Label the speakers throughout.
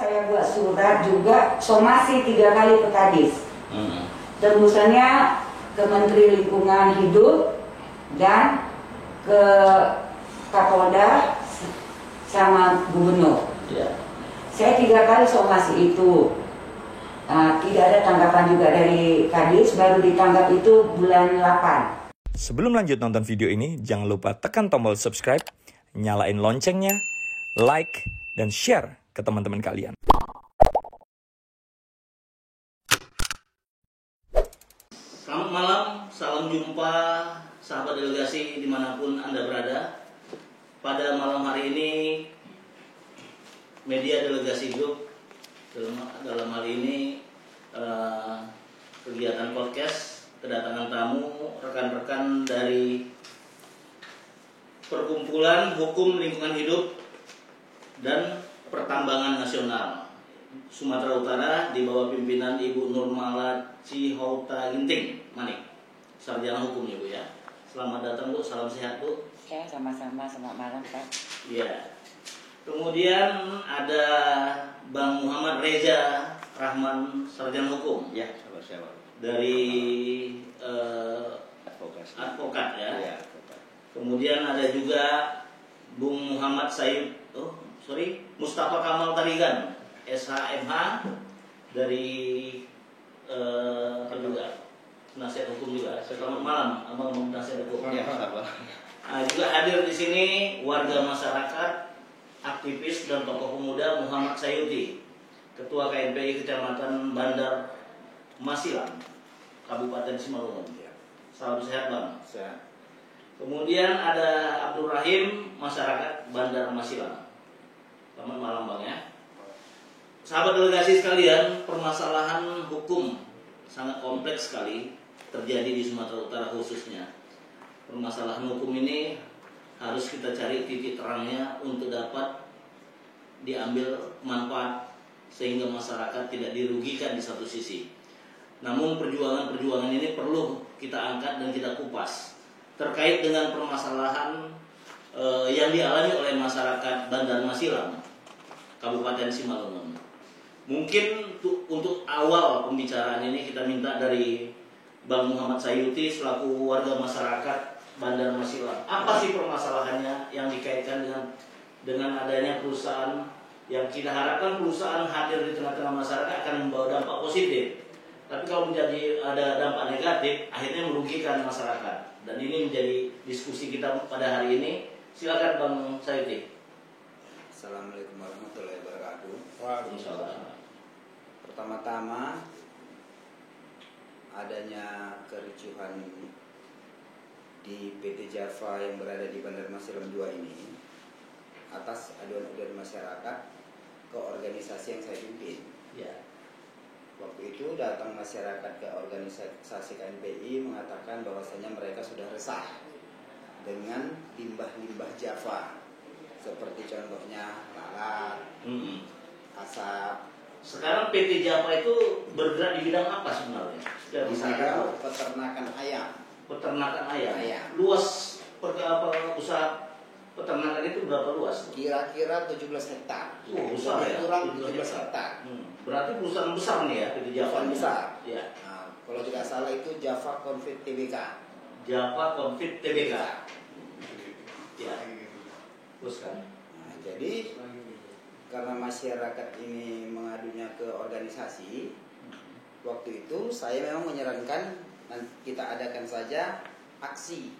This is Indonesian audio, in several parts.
Speaker 1: saya buat surat juga somasi 3 kali ke Kadis. Tembusannya ke Menteri Lingkungan Hidup dan ke Kapolda sama Gubernur.
Speaker 2: Ya.
Speaker 1: Saya 3 kali somasi itu. Tidak ada tanggapan juga dari Kadis, baru ditangkap itu bulan 8.
Speaker 3: Sebelum lanjut nonton video ini, jangan lupa tekan tombol subscribe, nyalain loncengnya, like, dan share ke teman-teman kalian.
Speaker 2: Selamat malam, salam jumpa sahabat delegasi dimanapun Anda berada. Pada malam hari ini, media delegasi grup dalam hal ini kegiatan podcast kedatangan tamu rekan-rekan dari Perkumpulan Hukum Lingkungan Hidup dan Pertambangan Nasional Sumatera Utara di bawah pimpinan Ibu Nurmala Cihauta Ginting Manik, sarjana hukum ya Bu ya. Selamat datang Bu, salam sehat Bu.
Speaker 1: Ya, sama-sama, selamat malam Pak.
Speaker 2: Ya. Kemudian ada Bang Muhammad Reza Rahman, sarjana hukum.
Speaker 4: Ya, sama-sama.
Speaker 2: Dari
Speaker 4: Advokasi.
Speaker 2: advokat ya.
Speaker 4: Ya, advokat.
Speaker 2: Kemudian ada juga Bung Muhammad Mustafa Kamal Tarigan, SHMH dari apa juga penasihat hukum juga. Selamat malam, Abang penasihat hukum.
Speaker 4: Ya, sama.
Speaker 2: Juga hadir di sini warga masyarakat, aktivis dan tokoh pemuda Muhammad Sayuti, Ketua KNPI Kecamatan Bandar Masilam, Kabupaten Simalungun. Salam sehat Bang.
Speaker 4: Sehat.
Speaker 2: Kemudian ada Abdul Rahim, masyarakat Bandar Masilam. Selamat malam Bang ya. Sahabat delegasi sekalian, permasalahan hukum sangat kompleks sekali terjadi di Sumatera Utara khususnya. Permasalahan hukum ini harus kita cari titik terangnya untuk dapat diambil manfaat sehingga masyarakat tidak dirugikan di satu sisi. Namun perjuangan-perjuangan ini perlu kita angkat dan kita kupas terkait dengan permasalahan yang dialami oleh masyarakat Bandar Masilam, Kabupaten Simalungun. Mungkin untuk awal pembicaraan ini kita minta dari Bang Muhammad Sayuti selaku warga masyarakat Bandar Masilam. Apa sih permasalahannya yang dikaitkan dengan adanya perusahaan yang kita harapkan perusahaan hadir di tengah-tengah masyarakat akan membawa dampak positif. Tapi kalau menjadi ada dampak negatif, akhirnya merugikan masyarakat. Dan ini menjadi diskusi kita pada hari ini. Silakan Bang Sayuti.
Speaker 4: Assalamualaikum warahmatullahi wabarakatuh.
Speaker 2: Waalaikumsalam.
Speaker 4: Pertama-tama, adanya kericuhan di PT Java yang berada di Bandar Masilam 2 ini atas aduan-aduan masyarakat ke organisasi yang saya pimpin.
Speaker 2: Ya.
Speaker 4: Waktu itu datang masyarakat ke organisasi KNPI mengatakan bahwasanya mereka sudah resah dengan limbah-limbah Java seperti contohnya lalat, asap.
Speaker 2: Sekarang PT Java itu bergerak di bidang apa sebenarnya?
Speaker 4: Di bidang peternakan ayam.
Speaker 2: Peternakan ayam.
Speaker 4: Ayam.
Speaker 2: Luas usaha peternakan itu berapa luas?
Speaker 4: Kira-kira 17 hektar.
Speaker 2: Besar ya.
Speaker 4: Kurang 17 hektar.
Speaker 2: Berarti perusahaan besar nih ya PT Java.
Speaker 4: Perusahaan besar.
Speaker 2: Ya.
Speaker 4: Nah, kalau tidak salah itu Java Confit Tbk.
Speaker 2: Java Confit Tbk. Ya. Teruskan.
Speaker 4: Nah, jadi karena masyarakat ini mengadunya ke organisasi, waktu itu saya memang menyarankan kita adakan saja aksi.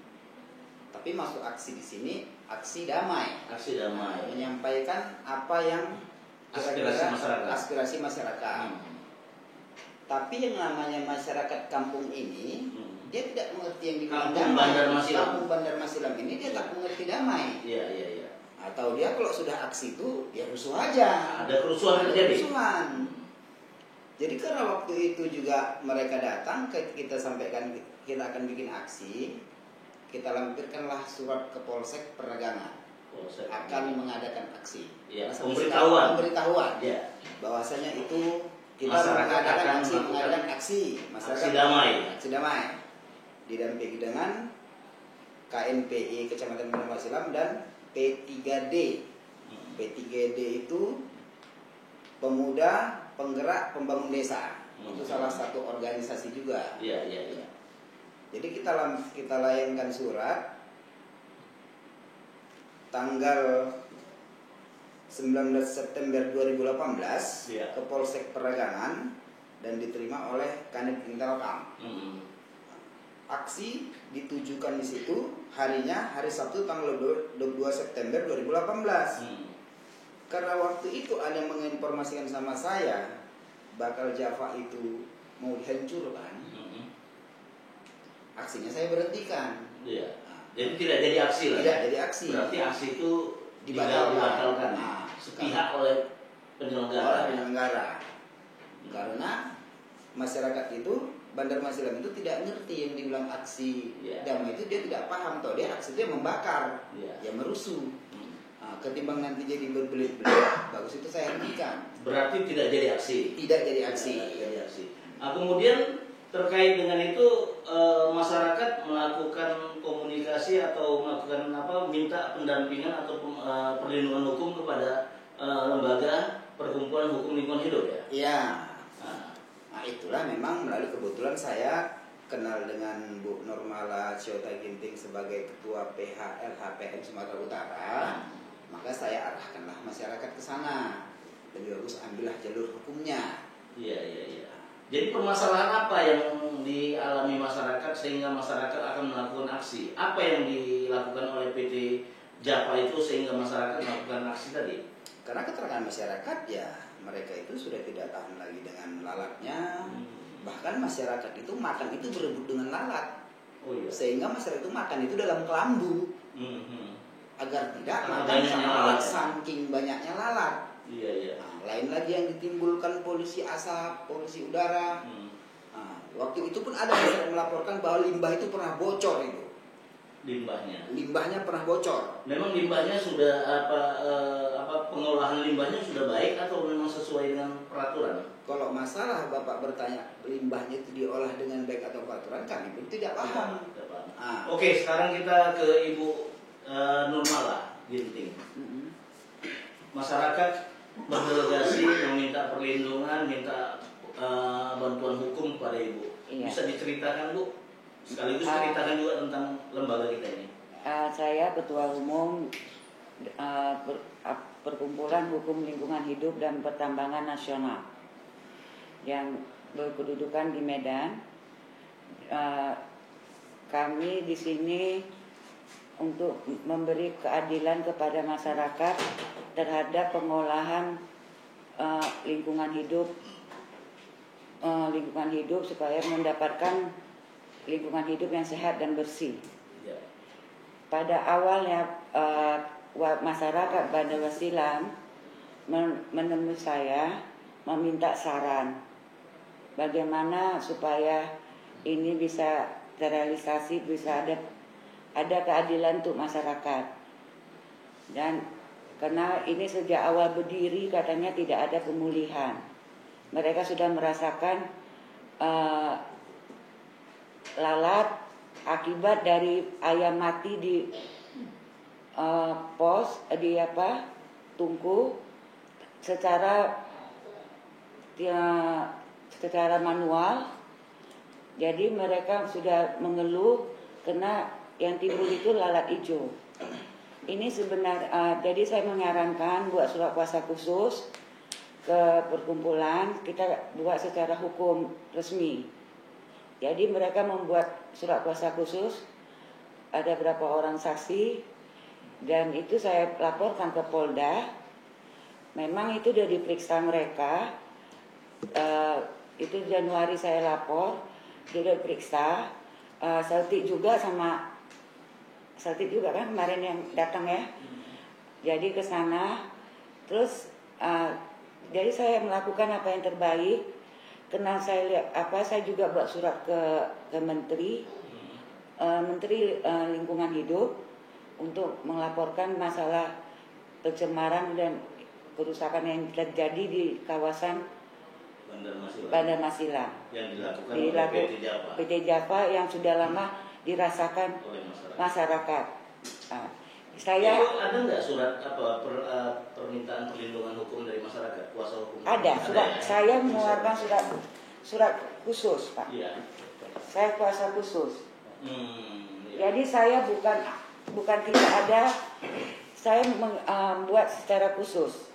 Speaker 4: Tapi masuk aksi di sini aksi damai.
Speaker 2: Aksi damai.
Speaker 4: Menyampaikan apa yang aspirasi masyarakat. Tapi yang namanya masyarakat kampung ini, dia tidak mengerti yang dibilang damai. Kampung Bandar Masilam ini dia tak mengerti damai.
Speaker 2: Iya.
Speaker 4: Atau dia kalau sudah aksi itu dia rusuh aja.
Speaker 2: Ada kerusuhan terjadi.
Speaker 4: Jadi karena waktu itu juga mereka datang, kita sampaikan kita akan bikin aksi, kita lampirkanlah surat ke Polsek Perdagangan akan mengadakan aksi.
Speaker 2: Ya, pemberitahuan.
Speaker 4: Ya. Bahwasanya itu kita mengadakan aksi
Speaker 2: masyarakat damai.
Speaker 4: Aksi damai. Didampingi dengan KNPI Kecamatan Bandar Masilam dan P3D. P3D itu Pemuda Penggerak Pembangun Desa. Itu salah satu organisasi juga.
Speaker 2: Iya.
Speaker 4: Jadi kita layangkan surat tanggal 19 September 2018 ke Polsek Peragangan dan diterima oleh Kanit Intelkam. Aksi ditujukan di situ harinya hari Sabtu tanggal 22 September 2018. Karena waktu itu ada yang menginformasikan sama saya bakal Java itu mau dihancurkan. Aksinya saya berhentikan.
Speaker 2: Iya. Jadi tidak jadi aksi lah.
Speaker 4: Tidak jadi aksi.
Speaker 2: Berarti aksi itu
Speaker 4: dibatalkan.
Speaker 2: Sepihak oleh penyelenggara.
Speaker 4: Karena masyarakat itu Bandar Masilam itu tidak ngerti yang dibilang aksi damai itu, dia tidak paham toh, dia aksi dia membakar, ya merusuh. Ketimbang nanti jadi berbelit-belit, bagus itu saya hentikan.
Speaker 2: Berarti tidak jadi aksi.
Speaker 4: Tidak jadi aksi.
Speaker 2: Nah, kemudian terkait dengan itu masyarakat melakukan komunikasi atau melakukan minta pendampingan atau perlindungan hukum kepada lembaga perkumpulan hukum lingkungan hidup ya.
Speaker 4: Iya. Nah itulah memang melalui kebetulan saya kenal dengan Bu Normala Ciota Ginting sebagai Ketua PH LHPM Sumatera Utara, maka saya arahkanlah masyarakat ke sana. Lebih bagus ambillah jalur hukumnya.
Speaker 2: Iya. Jadi permasalahan apa yang dialami masyarakat sehingga masyarakat akan melakukan aksi? Apa yang dilakukan oleh PT Java itu sehingga masyarakat melakukan aksi tadi?
Speaker 4: Karena keterangan masyarakat ya mereka itu sudah tidak tahan lagi dengan lalatnya. Bahkan masyarakat itu makan itu berebut dengan lalat. Sehingga masyarakat itu makan itu dalam kelambu. Agar tidak makan sama lalat, saking banyaknya lalat.
Speaker 2: Iya.
Speaker 4: Nah, lain lagi yang ditimbulkan polusi asap, polusi udara. Nah, waktu itu pun ada masyarakat melaporkan bahwa limbah itu pernah bocor itu. Limbahnya pernah bocor.
Speaker 2: Memang limbahnya sudah pengolahan limbahnya sudah baik atau memang sesuai dengan peraturan?
Speaker 4: Kalau masalah Bapak bertanya limbahnya itu diolah dengan baik atau peraturan, kami pun tidak paham.
Speaker 2: Oke, sekarang kita ke Ibu Normala Ginting. Masyarakat berdelegasi meminta perlindungan, minta bantuan hukum kepada Ibu. Bisa diceritakan Bu? Sekaligus ceritakan juga tentang lembaga kita ini.
Speaker 1: Saya Ketua Umum Perkumpulan Hukum Lingkungan Hidup dan Pertambangan Nasional yang berkedudukan di Medan. Kami di sini untuk memberi keadilan kepada masyarakat terhadap pengolahan lingkungan hidup supaya mendapatkan lingkungan hidup yang sehat dan bersih. Pada awalnya masyarakat Bandar Masilam menemui saya meminta saran bagaimana supaya ini bisa terrealisasi, bisa ada keadilan untuk masyarakat. Dan karena ini sejak awal berdiri katanya tidak ada pemulihan, mereka sudah merasakan lalat akibat dari ayam mati di tungku secara manual. Jadi mereka sudah mengeluh karena yang timbul itu lalat hijau. Ini sebenarnya jadi saya menyarankan buat surat kuasa khusus ke perkumpulan, kita buat secara hukum resmi. Jadi mereka membuat surat kuasa khusus, ada berapa orang saksi, dan itu saya laporkan ke Polda. Memang itu sudah diperiksa mereka. Itu Januari saya lapor, sudah diperiksa. Seltik juga kan kemarin yang datang ya. Jadi ke sana, terus jadi saya melakukan apa yang terbaik. Karena saya lihat saya juga buat surat ke Menteri Lingkungan Hidup untuk melaporkan masalah pencemaran dan kerusakan yang terjadi di kawasan Bandar Masilam
Speaker 2: yang dilakukan oleh PT
Speaker 1: Java yang sudah lama dirasakan masyarakat. Saya
Speaker 2: Itu ada nggak surat apa permintaan perlindungan hukum dari masyarakat, kuasa hukum?
Speaker 1: ada surat,
Speaker 2: ya?
Speaker 1: saya mengeluarkan surat khusus, Pak.
Speaker 2: Iya.
Speaker 1: Saya kuasa khusus.
Speaker 2: Iya.
Speaker 1: Jadi saya bukan tidak ada, saya membuat secara khusus.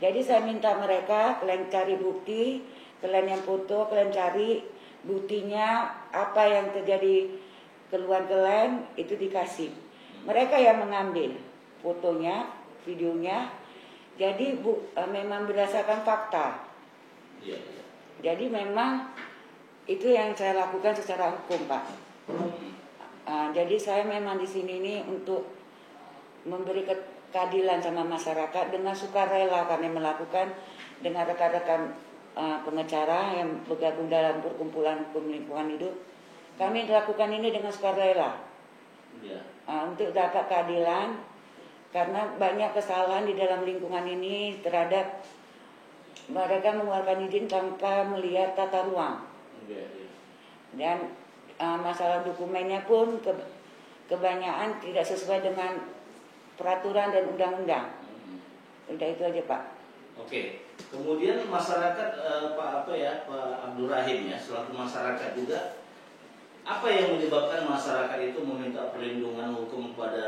Speaker 1: Jadi saya minta mereka, kalian cari bukti, kalian yang foto, kalian cari buktinya apa yang terjadi keluar kalian itu dikasih. Mereka yang mengambil fotonya, videonya. Jadi memang berdasarkan fakta.
Speaker 2: Iya.
Speaker 1: Jadi memang itu yang saya lakukan secara hukum, Pak. Jadi saya memang di sini ini untuk memberi keadilan sama masyarakat dengan sukarela kami melakukan dengan rekan-rekan pengacara yang bergabung dalam perkumpulan hukum lingkungan hidup. Kami melakukan ini dengan sukarela untuk dapat keadilan karena banyak kesalahan di dalam lingkungan ini terhadap mereka mengeluarkan izin tanpa melihat tata ruang. Dan masalah dokumennya pun kebanyakan tidak sesuai dengan peraturan dan undang-undang. Udah itu aja, Pak.
Speaker 2: Oke. Kemudian masyarakat Pak Abdul Rahim ya, selaku masyarakat juga, apa yang menyebabkan masyarakat itu meminta perlindungan hukum pada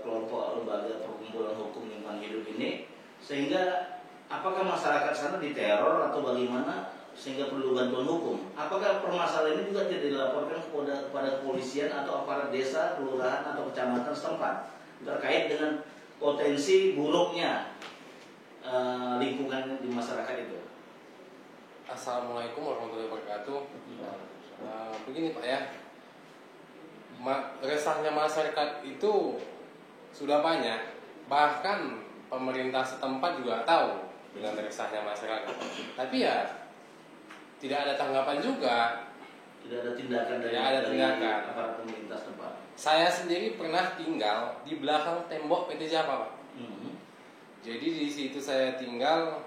Speaker 2: kelompok lembaga perkumpulan hukum lingkungan hidup ini, sehingga apakah masyarakat sana diteror atau bagaimana sehingga perlu bantuan hukum? Apakah permasalahan ini juga tidak dilaporkan kepada kepolisian atau aparat desa, kelurahan atau kecamatan setempat terkait dengan potensi buruknya lingkungan di masyarakat itu?
Speaker 5: Assalamualaikum warahmatullahi wabarakatuh. Begini Pak ya, resahnya masyarakat itu sudah banyak, bahkan pemerintah setempat juga tahu dengan resahnya masyarakat. Tapi ya tidak ada tanggapan juga.
Speaker 2: Tidak ada tindakan dari aparat pemerintah setempat.
Speaker 5: Saya sendiri pernah tinggal di belakang tembok PT Japa, Pak. Jadi di situ saya tinggal,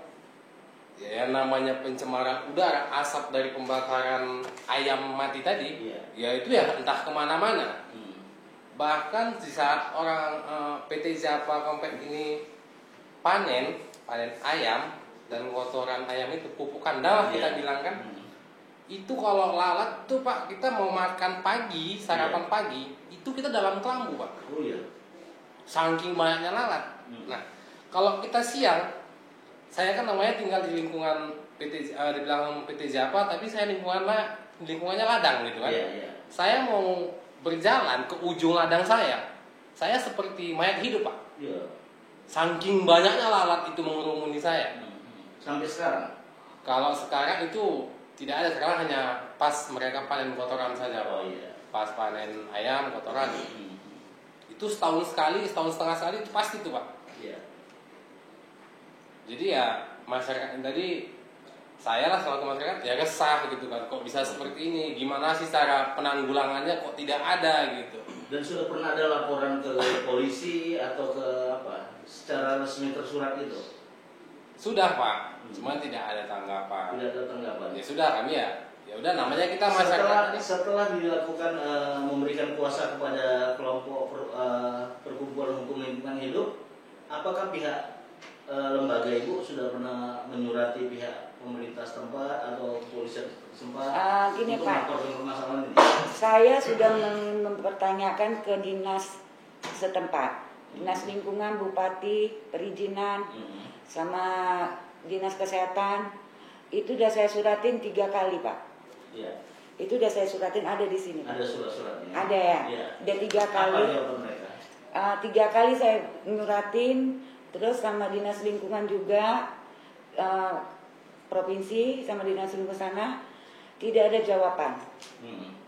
Speaker 5: ya namanya pencemaran udara, asap dari pembakaran ayam mati tadi, ya itu ya entah kemana-mana. Bahkan di saat orang PT Japa Komplek ini panen ayam dan kotoran ayam itu pupuk kandang kita bilang kan, itu kalau lalat tuh Pak, kita mau makan pagi, sarapan pagi, itu kita dalam kelambu Pak.
Speaker 2: Oh iya.
Speaker 5: Saking banyaknya lalat. Nah, kalau kita siang, saya kan namanya tinggal di lingkungan di belakang PT Japa, tapi saya lingkungannya ladang gitu kan. Saya mau berjalan ke ujung ladang saya seperti mayat hidup Pak. Saking banyaknya lalat itu mengurumuni saya.
Speaker 2: Sampai sekarang?
Speaker 5: Kalau sekarang itu tidak ada, sekarang hanya pas mereka panen kotoran saja. Pas panen ayam kotoran. Itu setahun setengah sekali itu pasti tuh Pak. Jadi ya masyarakat tadi, saya lah selaku masyarakat ya resah gitu kan, kok bisa seperti ini, gimana sih cara penanggulangannya kok tidak ada gitu.
Speaker 2: Dan sudah pernah ada laporan ke polisi atau ke apa secara resmi tersurat itu?
Speaker 5: Sudah Pak, cuma tidak ada tanggapan.
Speaker 2: Tidak ada tanggapan.
Speaker 5: Ya sudah, kami ya udah namanya kita masyarakat.
Speaker 2: Setelah dilakukan memberikan kuasa kepada kelompok perkumpulan hukum lingkungan hidup, apakah pihak lembaga ibu sudah pernah menyurati pihak pemerintah setempat atau kepolisian setempat
Speaker 1: gini,
Speaker 2: untuk
Speaker 1: Pak,
Speaker 2: melaporkan permasalahan ini?
Speaker 1: Saya sudah mempertanyakan ke dinas setempat, dinas lingkungan, bupati, perizinan, sama dinas kesehatan. Itu sudah saya suratin 3 kali Pak. Itu sudah saya suratin, ada di sini.
Speaker 2: Ada surat-suratnya?
Speaker 1: Ada ya. Udah 3 kali.
Speaker 2: Apa jawaban mereka?
Speaker 1: 3 kali saya nyuratin, terus sama dinas lingkungan juga, provinsi sama dinas lingkungan sana, tidak ada jawaban.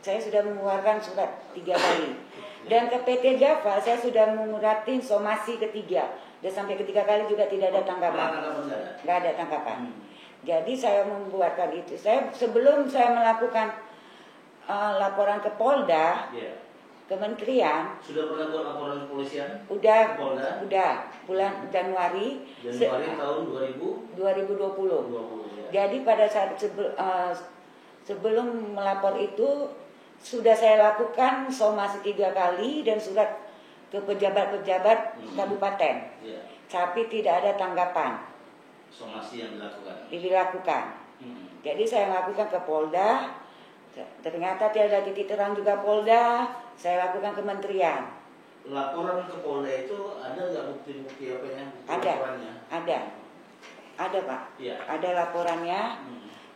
Speaker 1: Saya sudah mengeluarkan surat 3 kali. Dan ke PT Japa saya sudah menguratin somasi ketiga. Dan sampai ketiga kali juga tidak ada tanggapan. Nggak ada tanggapan. Jadi saya membuatkan itu. Sebelum saya melakukan laporan ke Polda, Kementerian.
Speaker 2: Sudah pernah buat laporan ke kepolisian?
Speaker 1: Udah bulan Januari
Speaker 2: tahun
Speaker 1: 2020. Jadi pada saat sebelum melapor itu sudah saya lakukan somasi 3 kali dan surat ke pejabat-pejabat kabupaten,
Speaker 2: Ya.
Speaker 1: tapi tidak ada tanggapan
Speaker 2: Somasi yang
Speaker 1: dilakukan. Jadi saya lakukan ke Polda, ternyata tidak ada titik terang juga Polda, saya lakukan kementerian.
Speaker 2: Laporan ke Polda itu ada nggak bukti-bukti apanya?
Speaker 1: Ada,
Speaker 2: Laporannya?
Speaker 1: ada Pak,
Speaker 2: Iya.
Speaker 1: ada laporannya.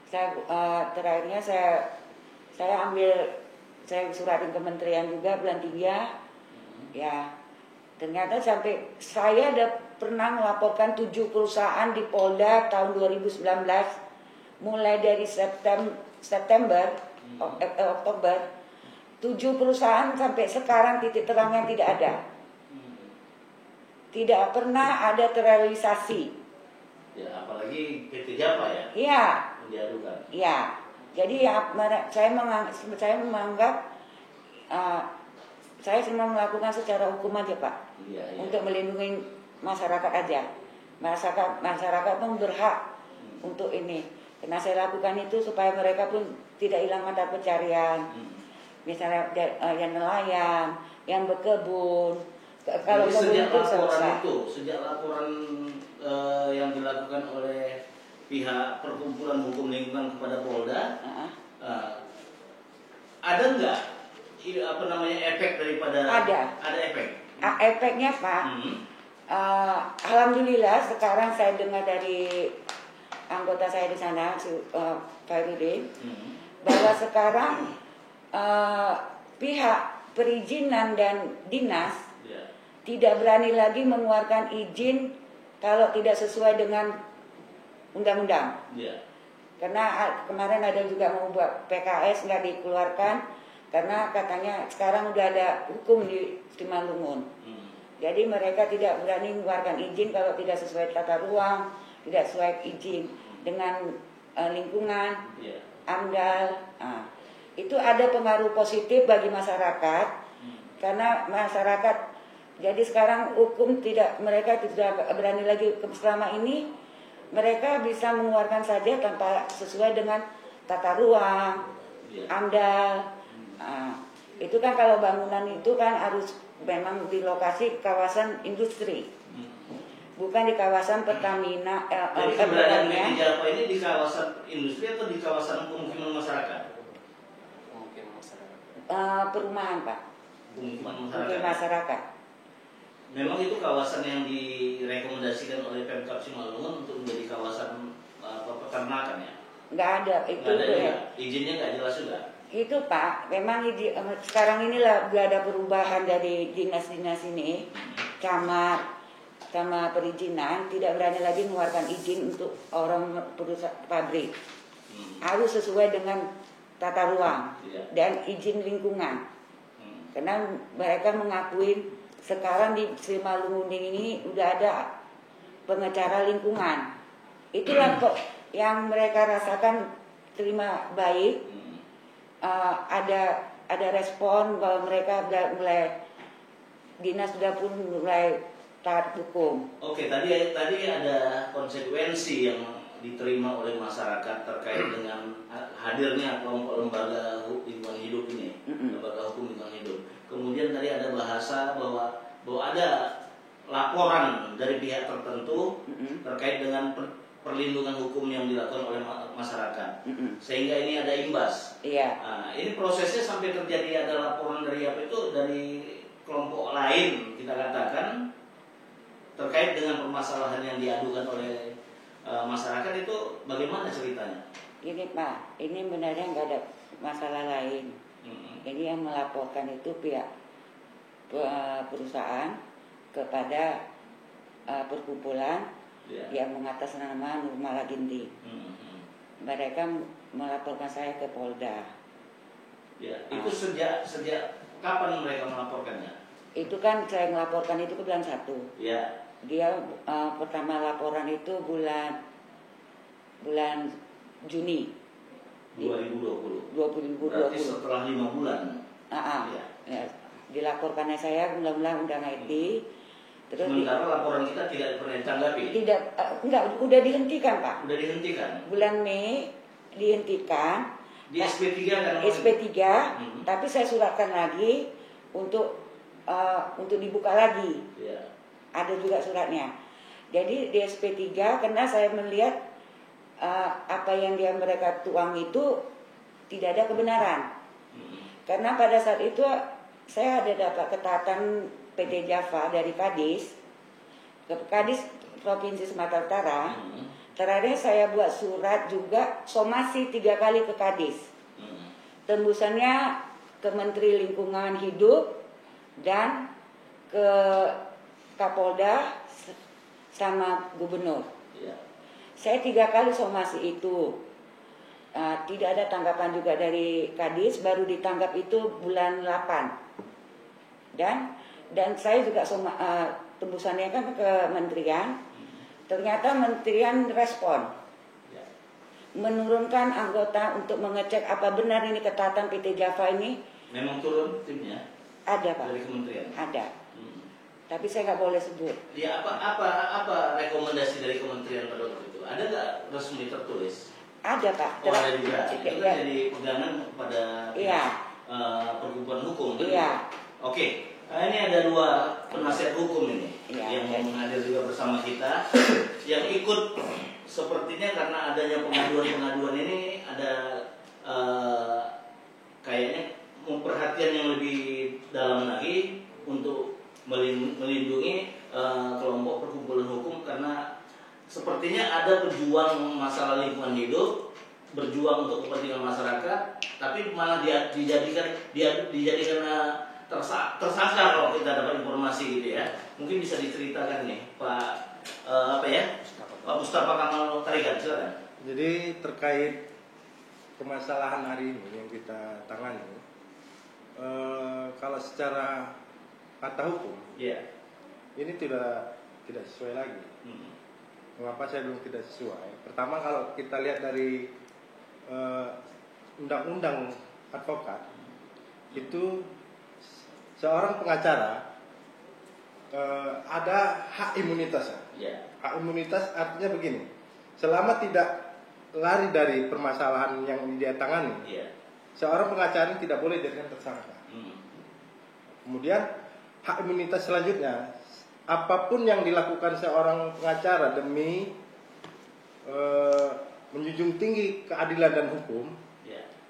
Speaker 1: Saya terakhirnya saya saya suratin kementerian juga bulan 3. Ya, ternyata sampai saya ada pernah melaporkan 7 perusahaan di Polda tahun 2019, mulai dari September, Oktober, 7 perusahaan sampai sekarang titik terangnya tidak ada. Tidak pernah ada terrealisasi.
Speaker 2: Ya, apalagi PT Japa ya?
Speaker 1: Iya.
Speaker 2: Diadukan.
Speaker 1: Iya. Jadi ya, saya menganggap saya cuma melakukan secara hukum aja Pak,
Speaker 2: Iya.
Speaker 1: untuk melindungi masyarakat aja. Masyarakat pun berhak untuk ini. Karena saya lakukan itu supaya mereka pun tidak hilang mata pencarian. Misalnya yang nelayan, yang berkebun. Kalau
Speaker 2: jadi
Speaker 1: kebun itu
Speaker 2: sejak laporan yang dilakukan oleh pihak Perkumpulan Hukum Lingkungan kepada Polda, ada nggak efek daripada? Ada efek.
Speaker 1: Efeknya Pak. Alhamdulillah sekarang saya dengar dari anggota saya di sana, Fairudin, bahwa sekarang pihak perizinan dan dinas tidak berani lagi mengeluarkan izin kalau tidak sesuai dengan undang-undang. Karena kemarin ada juga mau buat PKS nggak dikeluarkan karena katanya sekarang udah ada hukum di Simalungun. Jadi mereka tidak berani mengeluarkan izin kalau tidak sesuai tata ruang, tidak sesuai izin dengan lingkungan, AMDAL. Itu ada pengaruh positif bagi masyarakat karena masyarakat jadi sekarang hukum mereka tidak berani lagi. Selama ini mereka bisa mengeluarkan saja tanpa sesuai dengan tata ruang, AMDAL. Itu kan kalau bangunan itu kan harus memang di lokasi kawasan industri, bukan di kawasan Pertamina.
Speaker 2: Jadi keberadaan PT Japa ini di kawasan industri atau di kawasan pemukiman masyarakat?
Speaker 5: Pemukiman masyarakat.
Speaker 1: Perumahan Pak.
Speaker 2: Pemukiman
Speaker 1: masyarakat.
Speaker 2: Memang itu kawasan yang direkomendasikan oleh Pemkab Simalungun untuk menjadi kawasan peternakan ya?
Speaker 1: Nggak ada, itu
Speaker 2: nggak ada juga. Izinnya nggak jelas juga?
Speaker 1: Itu Pak, memang sekarang inilah udah ada perubahan dari dinas-dinas ini, camat sama perizinan tidak berani lagi mengeluarkan izin untuk orang perusahaan pabrik. Harus sesuai dengan tata ruang dan izin lingkungan. Karena mereka mengakui sekarang di Simalungun ini udah ada pengacara lingkungan. Itulah kok yang mereka rasakan terima baik. Ada respon bahwa mereka mulai dinas sudah pun mulai taat hukum.
Speaker 2: Oke, tadi ada konsekuensi yang diterima oleh masyarakat terkait dengan hadirnya kelompok lembaga lingkungan hidup ini, lembaga hukum lingkungan hidup. Kemudian tadi ada bahasa bahwa ada laporan dari pihak tertentu terkait dengan perlindungan hukum yang dilakukan oleh masyarakat, sehingga ini ada imbas.
Speaker 1: Iya.
Speaker 2: Ini prosesnya sampai terjadi ada laporan dari dari kelompok lain kita katakan terkait dengan permasalahan yang diadukan oleh masyarakat itu bagaimana ceritanya?
Speaker 1: Ini Pak, ini benarnya nggak ada masalah lain. Ini yang melaporkan itu pihak perusahaan kepada perkumpulan yang mengatasnamakan nama Nurmala Ginti. Mereka melaporkan saya ke Polda.
Speaker 2: Itu sejak kapan mereka melaporkannya?
Speaker 1: Itu kan saya melaporkan itu ke bulan 1. Dia pertama laporan itu bulan Juni
Speaker 2: 2020.
Speaker 1: 2020.
Speaker 2: Berarti setelah 5 bulan.
Speaker 1: Ya, dilaporkannya saya mudah-mudahan udah IT. Terus
Speaker 2: sementara laporan kita tidak pernah ditanggapi.
Speaker 1: Enggak, udah dihentikan Pak.
Speaker 2: Udah dihentikan.
Speaker 1: Bulan Mei dihentikan.
Speaker 2: Di SP3 kan?
Speaker 1: SP3, tapi saya suratkan lagi untuk untuk dibuka lagi.
Speaker 2: Ya.
Speaker 1: Ada juga suratnya. Jadi di SP3 karena saya melihat apa yang mereka tuang itu tidak ada kebenaran. Karena pada saat itu saya ada dapat ketatan PT Java dari Kadis ke Kadis Provinsi Sumatera Utara. Terakhir saya buat surat juga somasi 3 kali ke Kadis. Tembusannya ke Menteri Lingkungan Hidup dan ke Kapolda sama Gubernur.
Speaker 2: Ya.
Speaker 1: Saya 3 kali somasi itu. Tidak ada tanggapan juga dari Kadis, baru ditanggap itu bulan 8. Dan saya juga tembusannya kan ke Menterian. Ternyata Menterian respon. Menurunkan anggota untuk mengecek apa benar ini ketatan PT Java ini.
Speaker 2: Memang turun timnya?
Speaker 1: Ada, Pak.
Speaker 2: Dari kementerian?
Speaker 1: Ada. Tapi saya nggak boleh sebut.
Speaker 2: Ya, apa rekomendasi dari kementerian pada waktu itu? Ada nggak resmi tertulis?
Speaker 1: Ada, Pak.
Speaker 2: Oh, ada juga. Itu
Speaker 1: Ya.
Speaker 2: kan jadi pegangan pada
Speaker 1: Iya.
Speaker 2: perkumpulan hukum.
Speaker 1: Iya.
Speaker 2: Oke. Nah, ini ada 2 penasihat hukum ini
Speaker 1: Iya,
Speaker 2: yang hadir juga bersama kita, yang ikut sepertinya karena adanya pengaduan ini ada kayaknya perhatian yang lebih dalam lagi untuk melindungi kelompok perkumpulan hukum, karena sepertinya ada pejuang masalah lingkungan hidup, berjuang untuk kepentingan masyarakat, tapi malah dijadikan tersangka kalau kita dapat informasi gitu ya. Mungkin bisa diceritakan nih Pak Pak Mustafa Kamal Tarigan, silakan.
Speaker 6: Jadi terkait permasalahan hari ini yang kita tangani, kalau secara kata hukum, ini tidak sesuai lagi. Mengapa saya bilang tidak sesuai? Pertama, kalau kita lihat dari undang-undang advokat, itu seorang pengacara ada hak imunitas. Hak imunitas artinya begini: selama tidak lari dari permasalahan yang dia tangani, seorang pengacara tidak boleh dijadikan tersangka. Kemudian hak imunitas selanjutnya, apapun yang dilakukan seorang pengacara demi menjunjung tinggi keadilan dan hukum,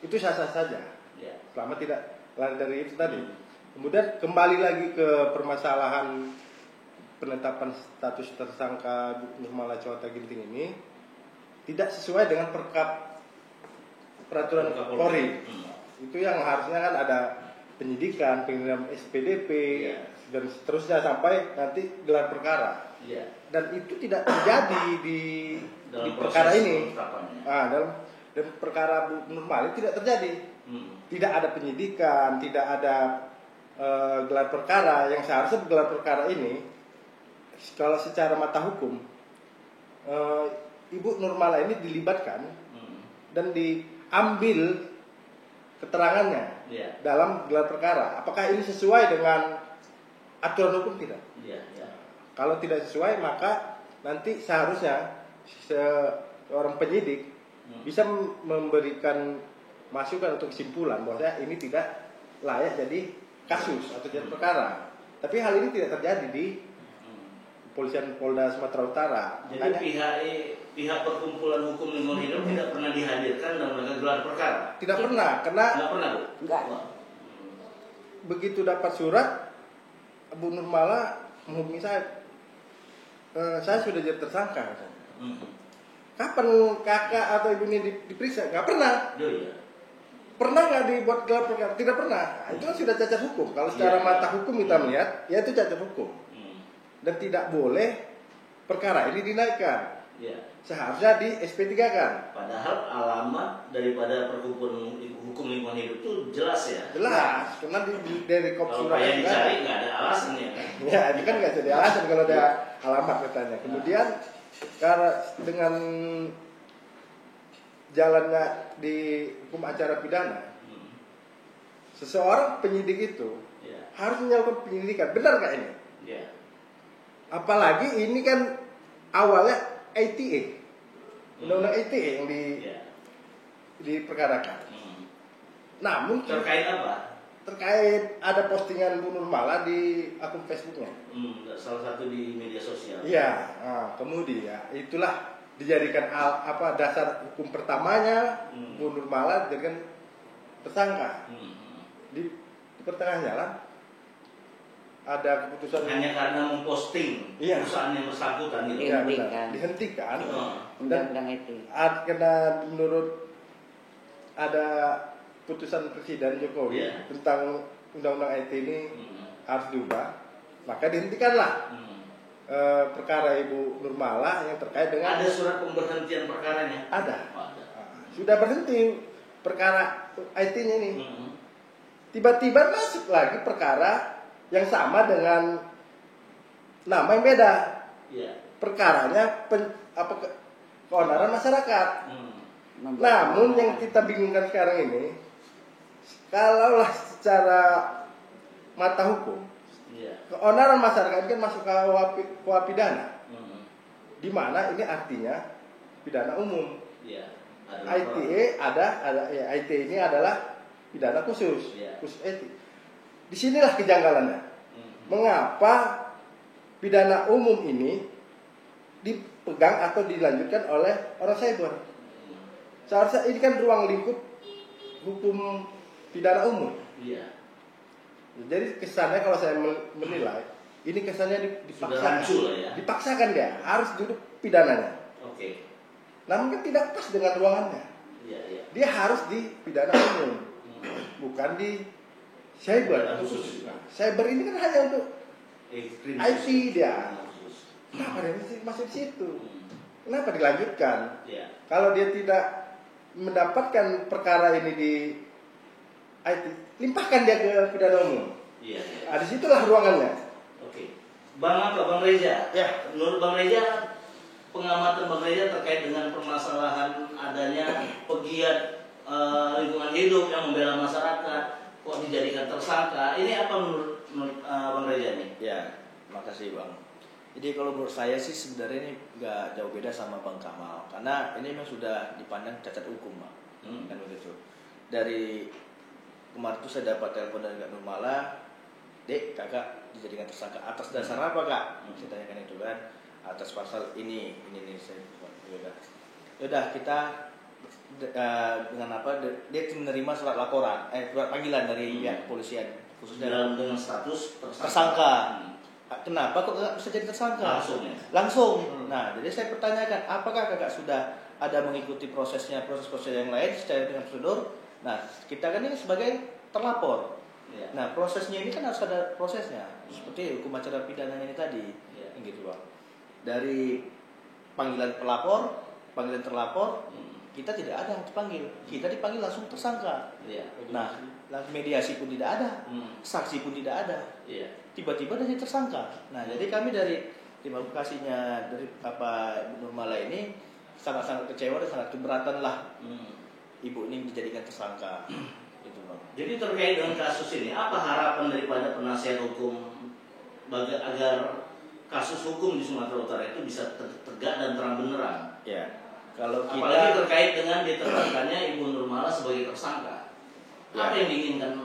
Speaker 6: itu sah-sah saja, selama tidak lari dari itu tadi. Kemudian kembali lagi ke permasalahan penetapan status tersangka Nurmala Cowata Ginting ini tidak sesuai dengan peraturan Polri. Itu yang harusnya kan ada penyidikan, pengiriman SPDP dan seterusnya sampai nanti gelar perkara. Dan itu tidak terjadi di perkara ini. Dalam perkara Bu Nurmala tidak terjadi. Tidak ada penyidikan, tidak ada gelar perkara yang seharusnya gelar perkara ini. Kalau secara mata hukum, Ibu Nurmala ini dilibatkan dan diambil keterangannya dalam gelar perkara. Apakah ini sesuai dengan aturan hukum? Tidak. Kalau tidak sesuai, maka nanti seharusnya seorang penyidik bisa memberikan masukan untuk kesimpulan bahwa ini tidak layak jadi kasus atau jadi perkara. Tapi hal ini tidak terjadi di Kepolisian Polda Sumatera Utara.
Speaker 2: Jadi pihak perkumpulan hukum lingkungan hidup tidak pernah dihadirkan dalam gelar perkara.
Speaker 6: Tidak pernah, karena
Speaker 2: Tidak pernah, Bu?
Speaker 1: Enggak.
Speaker 6: Begitu dapat surat, Bu Nurmala menghubungi saya sudah jadi tersangka. Kapan kakak atau ibu ini diperiksa? Nggak pernah. Pernah nggak dibuat gelar perkara? Tidak pernah. Nah, itu kan sudah cacat hukum. Kalau secara mata hukum kita melihat, ya itu cacat hukum. Dan tidak boleh perkara ini dinaikkan. Seharusnya di SP3 kan.
Speaker 2: Padahal alamat daripada perkumpulan hukum lingkungan hidup itu jelas ya.
Speaker 6: Jelas, karena dari kop
Speaker 2: Kalau
Speaker 6: surat
Speaker 2: yang
Speaker 6: kan.
Speaker 2: dicari nggak ada alasannya kan.
Speaker 6: Ya, itu kan nggak jadi alasan kalau ada alamat katanya. Kemudian karena dengan jalannya di hukum acara pidana, seseorang penyidik itu harus menyelakukan penyelidikan. Benar nggak ini? Apalagi ini kan awalnya ITE, undang-undang ITE yang diperkarakan. Namun
Speaker 2: Terkait apa?
Speaker 6: terkait ada postingan Bu Nurmala di akun Facebooknya.
Speaker 2: Salah satu di media sosial.
Speaker 6: Iya, kemudian itulah dijadikan dasar hukum pertamanya Bu Nurmala dijadikan tersangka. Di pertengahan jalan ada keputusan
Speaker 2: hanya karena memposting perusahaan yang bersangkutan gitu.
Speaker 6: Dihentikan.
Speaker 1: Undang-undang itu.
Speaker 6: Karena menurut ada putusan Presiden Jokowi tentang undang-undang IT ini harus diubah, maka dihentikanlah perkara Ibu Nurmala yang terkait dengan.
Speaker 2: Ada surat pemberhentian perkaranya?
Speaker 6: Ada. Sudah berhenti perkara IT-nya ini. Tiba-tiba masuk lagi perkara yang sama dengan nama yang beda. Perkaranya keonaran masyarakat. Namun yang kita bingungkan sekarang ini, kalaulah secara mata hukum, keonaran masyarakat kan masuk ke KUA pidana, di mana ini artinya pidana umum. ITE ITE ini adalah pidana khusus, khusus etik. Disinilah kejanggalannya. Mengapa pidana umum ini dipegang atau dilanjutkan oleh orang cyber? Seharusnya ini kan ruang lingkup hukum pidana umum. Jadi kesannya kalau saya menilai, ini kesannya dipaksakan. Dipaksakan dia harus duduk pidananya. Namun kan tidak pas dengan ruangannya. Dia harus di pidana umum, bukan di cyber. Cyber ini kan hanya untuk IT dia. Kenapa dia masih di situ? Kenapa dilanjutkan? Kalau dia tidak mendapatkan perkara ini di IT, limpahkan dia ke pidana umum. Disitulah ruangannya.
Speaker 2: Bang Reza. Menurut Bang Reza, pengamatan Bang Reza terkait dengan permasalahan adanya pegiat lingkungan hidup yang membela masyarakat kok dijadikan tersangka, ini apa menurut Bang Reza nih?
Speaker 7: Makasih Bang. Jadi kalau menurut saya sih sebenarnya ini nggak jauh beda sama Bang Kamal, karena ini memang sudah dipandang cacat hukum, Bang. Kan begitu. Dari kemarin tuh saya dapat telepon dari Kak Nurmala, Dek, kakak dijadikan tersangka atas dasar apa kak? Saya tanyakan itu kan, atas pasal ini saya yaudah kita dengan apa? Dia menerima surat laporan, surat panggilan dari pihak kepolisian khususnya
Speaker 2: dengan status
Speaker 7: tersangka. Kenapa kok nggak bisa jadi tersangka? Langsung. Nah, jadi saya pertanyakan, apakah kakak sudah ada mengikuti proses yang lain secara dengan prosedur? Nah, kita kan ini sebagai terlapor. Nah, prosesnya ini kan harus ada prosesnya, seperti hukum acara pidana ini tadi, gitu Bang. Dari panggilan pelapor, panggilan terlapor, kita tidak ada yang dipanggil, kita dipanggil langsung tersangka. Nah, mediasi pun tidak ada, saksi pun tidak ada. Tiba-tiba jadi tersangka. Nah, jadi kami dari tim advokasinya dari Ibu Nurmala ini sangat-sangat kecewa dan sangat keberatan lah ibu ini dijadikan tersangka. Gitu, Bang.
Speaker 2: Jadi terkait dengan kasus ini, apa harapan daripada penasihat hukum agar kasus hukum di Sumatera Utara itu bisa tegak dan terang benderang?
Speaker 7: Kalau kita,
Speaker 2: apalagi terkait dengan ditetapkannya Ibu Nurmala sebagai tersangka, apa yang diinginkan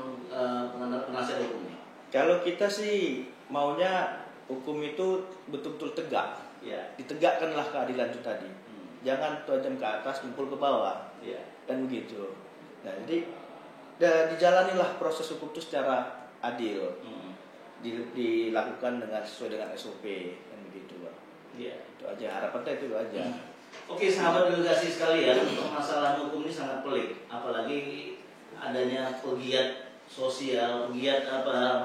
Speaker 2: penasihat hukum?
Speaker 7: Kalau kita sih maunya hukum itu betul-betul tegak, ditegakkanlah keadilan itu tadi. Jangan tajam ke atas, tumpul ke bawah, dan begitu. Nah, jadi dijalanilah proses hukum itu secara adil, dilakukan sesuai dengan SOP, dan begitu, Bang. Itu aja harapannya, itu aja.
Speaker 2: Oke, sahabat delegasi sekalian, permasalahan hukum ini sangat pelik, apalagi adanya pegiat sosial, pegiat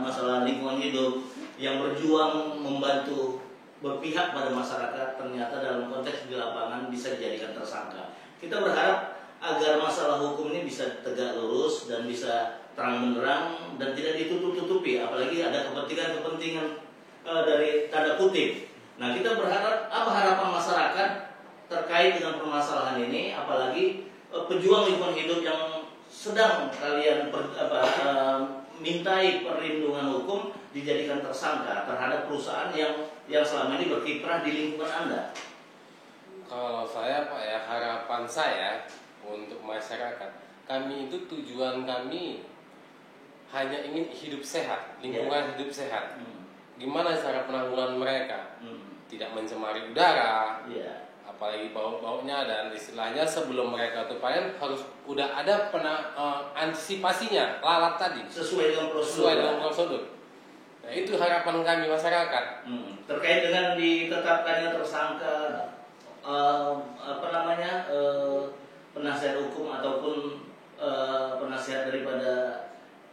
Speaker 2: masalah lingkungan hidup yang berjuang membantu berpihak pada masyarakat, ternyata dalam konteks di lapangan bisa dijadikan tersangka. Kita berharap agar masalah hukum ini bisa tegak lurus dan bisa terang benderang dan tidak ditutup-tutupi, apalagi ada kepentingan-kepentingan dari tanda kutip. Nah, kita berharap apa harapan masyarakat terkait dengan permasalahan ini, apalagi pejuang lingkungan hidup yang sedang kalian mintai perlindungan hukum dijadikan tersangka terhadap perusahaan yang selama ini berkiprah di lingkungan Anda.
Speaker 5: Kalau saya Pak ya, harapan saya untuk masyarakat, kami itu tujuan kami hanya ingin hidup sehat, lingkungan hidup sehat. Gimana cara penanggulangan mereka? Tidak mencemari udara, apalagi bau-baunya, dan istilahnya sebelum mereka tuh panen harus udah ada antisipasinya, lalat tadi
Speaker 2: sesuai dengan prosedur.
Speaker 5: Nah, itu harapan kami masyarakat.
Speaker 2: Terkait dengan ditetapkannya tersangka penasihat hukum ataupun penasihat daripada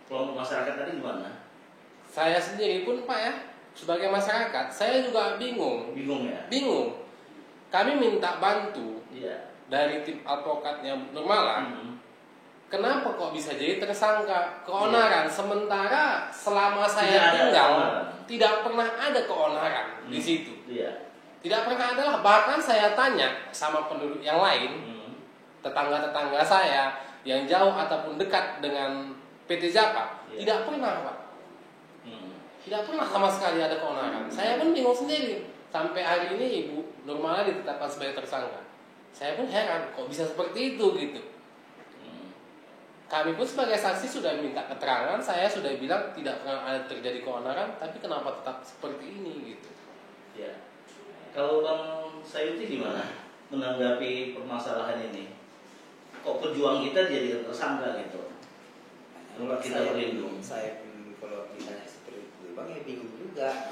Speaker 2: kelompok masyarakat tadi gimana?
Speaker 5: Saya sendiri pun Pak ya, sebagai masyarakat, saya juga bingung. Bingung. Kami minta bantu dari tim advokatnya Nurmala. Kenapa kok bisa jadi tersangka keonaran? Sementara selama saya tinggal tidak pernah ada keonaran di situ. Tidak pernah ada lah. Bahkan saya tanya sama penduduk yang lain, tetangga-tetangga saya yang jauh ataupun dekat dengan PT Japa, tidak pernah Pak. Tidak pernah sama sekali ada keonaran. Saya pun bingung sendiri. Sampai hari ini Ibu Nurmala ditetapkan sebagai tersangka. Saya pun heran, kok bisa seperti itu gitu. Kami pun sebagai saksi sudah minta keterangan. Saya sudah bilang tidak pernah ada terjadi keonaran, tapi kenapa tetap seperti ini gitu.
Speaker 2: Ya. Kalau Bang Sayuti gimana menanggapi permasalahan ini? Kok pejuang kita jadi tersangka gitu?
Speaker 4: Kalau kita berlindung, saya kalau ditanya seperti itu, Bang ya bingung juga.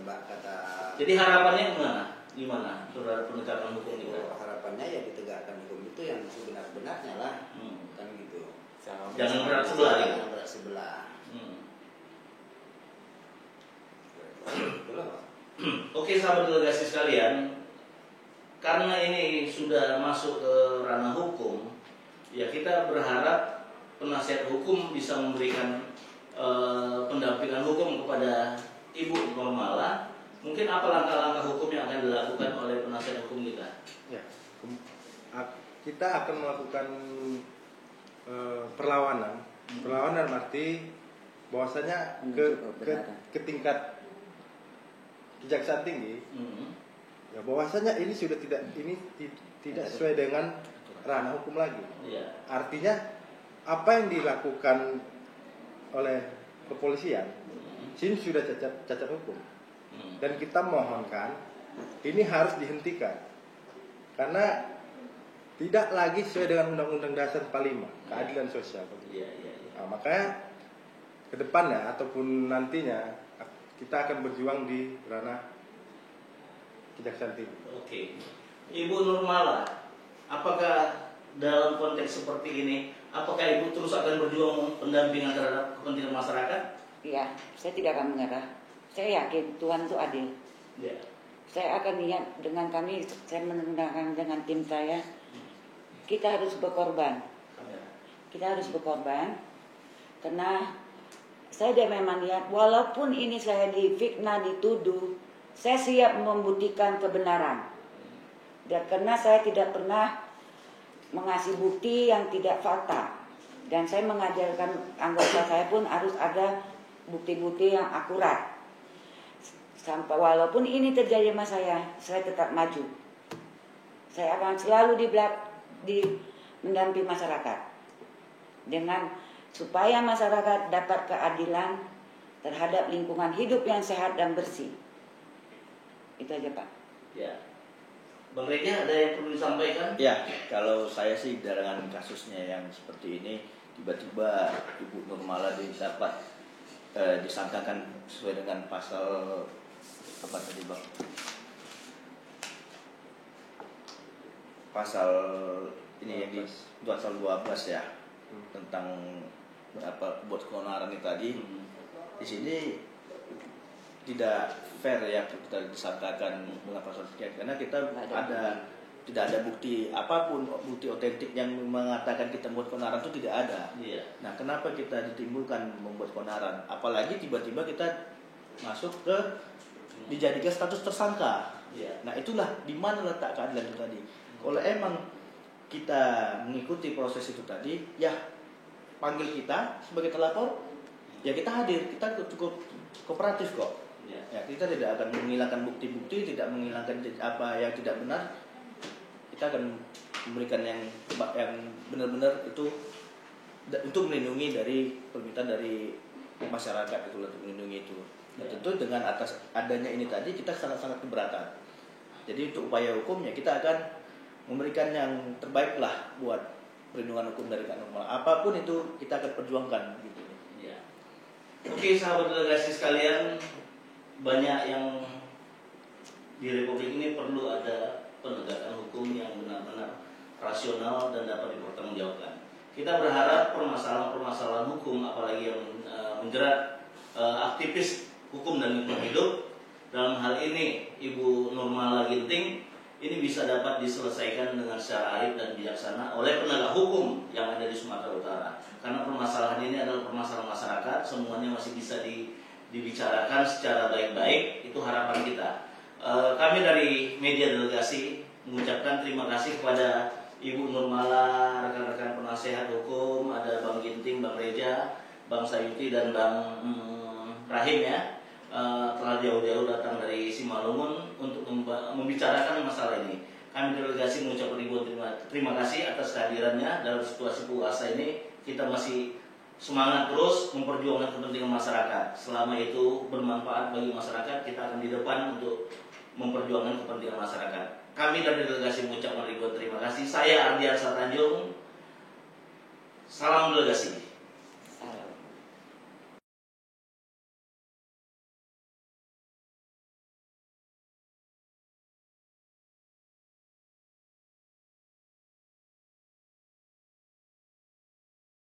Speaker 4: Mbak kata.
Speaker 2: Jadi harapannya gimana? Saudara penegakan hukum kita?
Speaker 4: Harapannya ya ditegakkan hukum itu yang sebenar-benarnya lah, kan gitu.
Speaker 2: Jangan berat sebelah.
Speaker 4: Jangan berat sebelah.
Speaker 2: Oke sahabat delegasi sekalian, karena ini sudah masuk ke ranah hukum, ya kita berharap penasihat hukum bisa memberikan pendampingan hukum kepada Ibu Nurmala. Mungkin apa langkah-langkah hukum yang akan dilakukan oleh penasihat hukum kita?
Speaker 6: Ya, kita akan melakukan perlawanan. Perlawanan arti bahwasanya ke tingkat Kejaksaan Tinggi, ya bahwasanya ini sudah tidak sesuai dengan ranah hukum lagi. Artinya apa yang dilakukan oleh kepolisian, ini sudah cacat hukum, dan kita mohonkan ini harus dihentikan karena tidak lagi sesuai dengan Undang-Undang Dasar 45 keadilan sosial. Nah, makanya ke depannya ataupun nantinya kita akan berjuang di ranah Kejaksaan Tinggi.
Speaker 2: Oke, Ibu Nurmala, apakah dalam konteks seperti ini, apakah Ibu terus akan berjuang pendampingan terhadap kepentingan masyarakat?
Speaker 1: Iya, saya tidak akan menyerah. Saya yakin Tuhan itu adil. Saya akan niat dengan kami, saya mendengarkan dengan tim saya, kita harus berkorban. Kita harus berkorban, karena saya memang lihat, walaupun ini saya difitnah, dituduh, saya siap membuktikan kebenaran. Dan karena saya tidak pernah mengasih bukti yang tidak fakta. Dan saya mengajarkan anggota saya pun harus ada bukti-bukti yang akurat. Sampai walaupun ini terjadi sama saya tetap maju. Saya akan selalu mendampingi masyarakat. Dengan supaya masyarakat dapat keadilan terhadap lingkungan hidup yang sehat dan bersih. Itu aja Pak.
Speaker 2: Ya, Bang Reja ada yang perlu disampaikan?
Speaker 7: Ya, kalau saya sih dengan kasusnya yang seperti ini, tiba-tiba Ibu Nurmala dapat disangkakan sesuai dengan pasal apa tadi Bang? Pasal ini yang di pasal 12 ya, tentang buat keonaran itu tadi. Di sini tidak fair ya kita disangkakan dengan pasal sekian, karena kita tidak ada bukti apapun, bukti otentik yang mengatakan kita membuat keonaran itu tidak ada. Nah, kenapa kita ditimbulkan membuat keonaran? Apalagi tiba-tiba kita masuk ke dijadikan status tersangka. Nah, itulah di mana letak keadilan itu tadi. Kalau emang kita mengikuti proses itu tadi, ya panggil kita sebagai terlapor, ya kita hadir, kita cukup kooperatif kok. Ya, kita tidak akan menghilangkan bukti-bukti, tidak menghilangkan apa yang tidak benar. Kita akan memberikan yang benar-benar itu untuk melindungi dari permintaan dari masyarakat itu, untuk melindungi itu. Nah, tentu dengan atas adanya ini tadi kita sangat-sangat keberatan. Jadi untuk upaya hukumnya kita akan memberikan yang terbaik lah buat perlindungan hukum dari Kak Nurmala. Apapun itu kita akan perjuangkan gitu.
Speaker 2: Ya. Oke, sahabat delegasi sekalian, banyak yang di Republik ini perlu ada penegakan hukum yang benar-benar rasional dan dapat dipertanggungjawabkan. Kita berharap permasalahan-permasalahan hukum, apalagi yang menjerat aktivis hukum dan lingkungan hidup, dalam hal ini Ibu Nurmala Ginting, ini bisa dapat diselesaikan dengan secara arif dan bijaksana oleh penegak hukum yang ada di Sumatera Utara. Karena permasalahan ini adalah permasalahan masyarakat, semuanya masih bisa dibicarakan secara baik-baik, itu harapan kita. Kami dari media delegasi mengucapkan terima kasih kepada Ibu Nurmala, rekan-rekan penasehat hukum, ada Bang Ginting, Bang Reja, Bang Sayuti, dan Bang Rahim ya, telah jauh-jauh datang dari Simalungun untuk membicarakan masalah ini. Kami delegasi mengucapkan ribuan terima kasih atas kehadirannya dalam situasi puasa ini. Kita masih semangat terus memperjuangkan kepentingan masyarakat. Selama itu bermanfaat bagi masyarakat, kita akan di depan untuk memperjuangkan kepentingan masyarakat. Kami dari delegasi mengucapkan ribuan terima kasih. Saya Ardiansa Tanjung. Salam delegasi.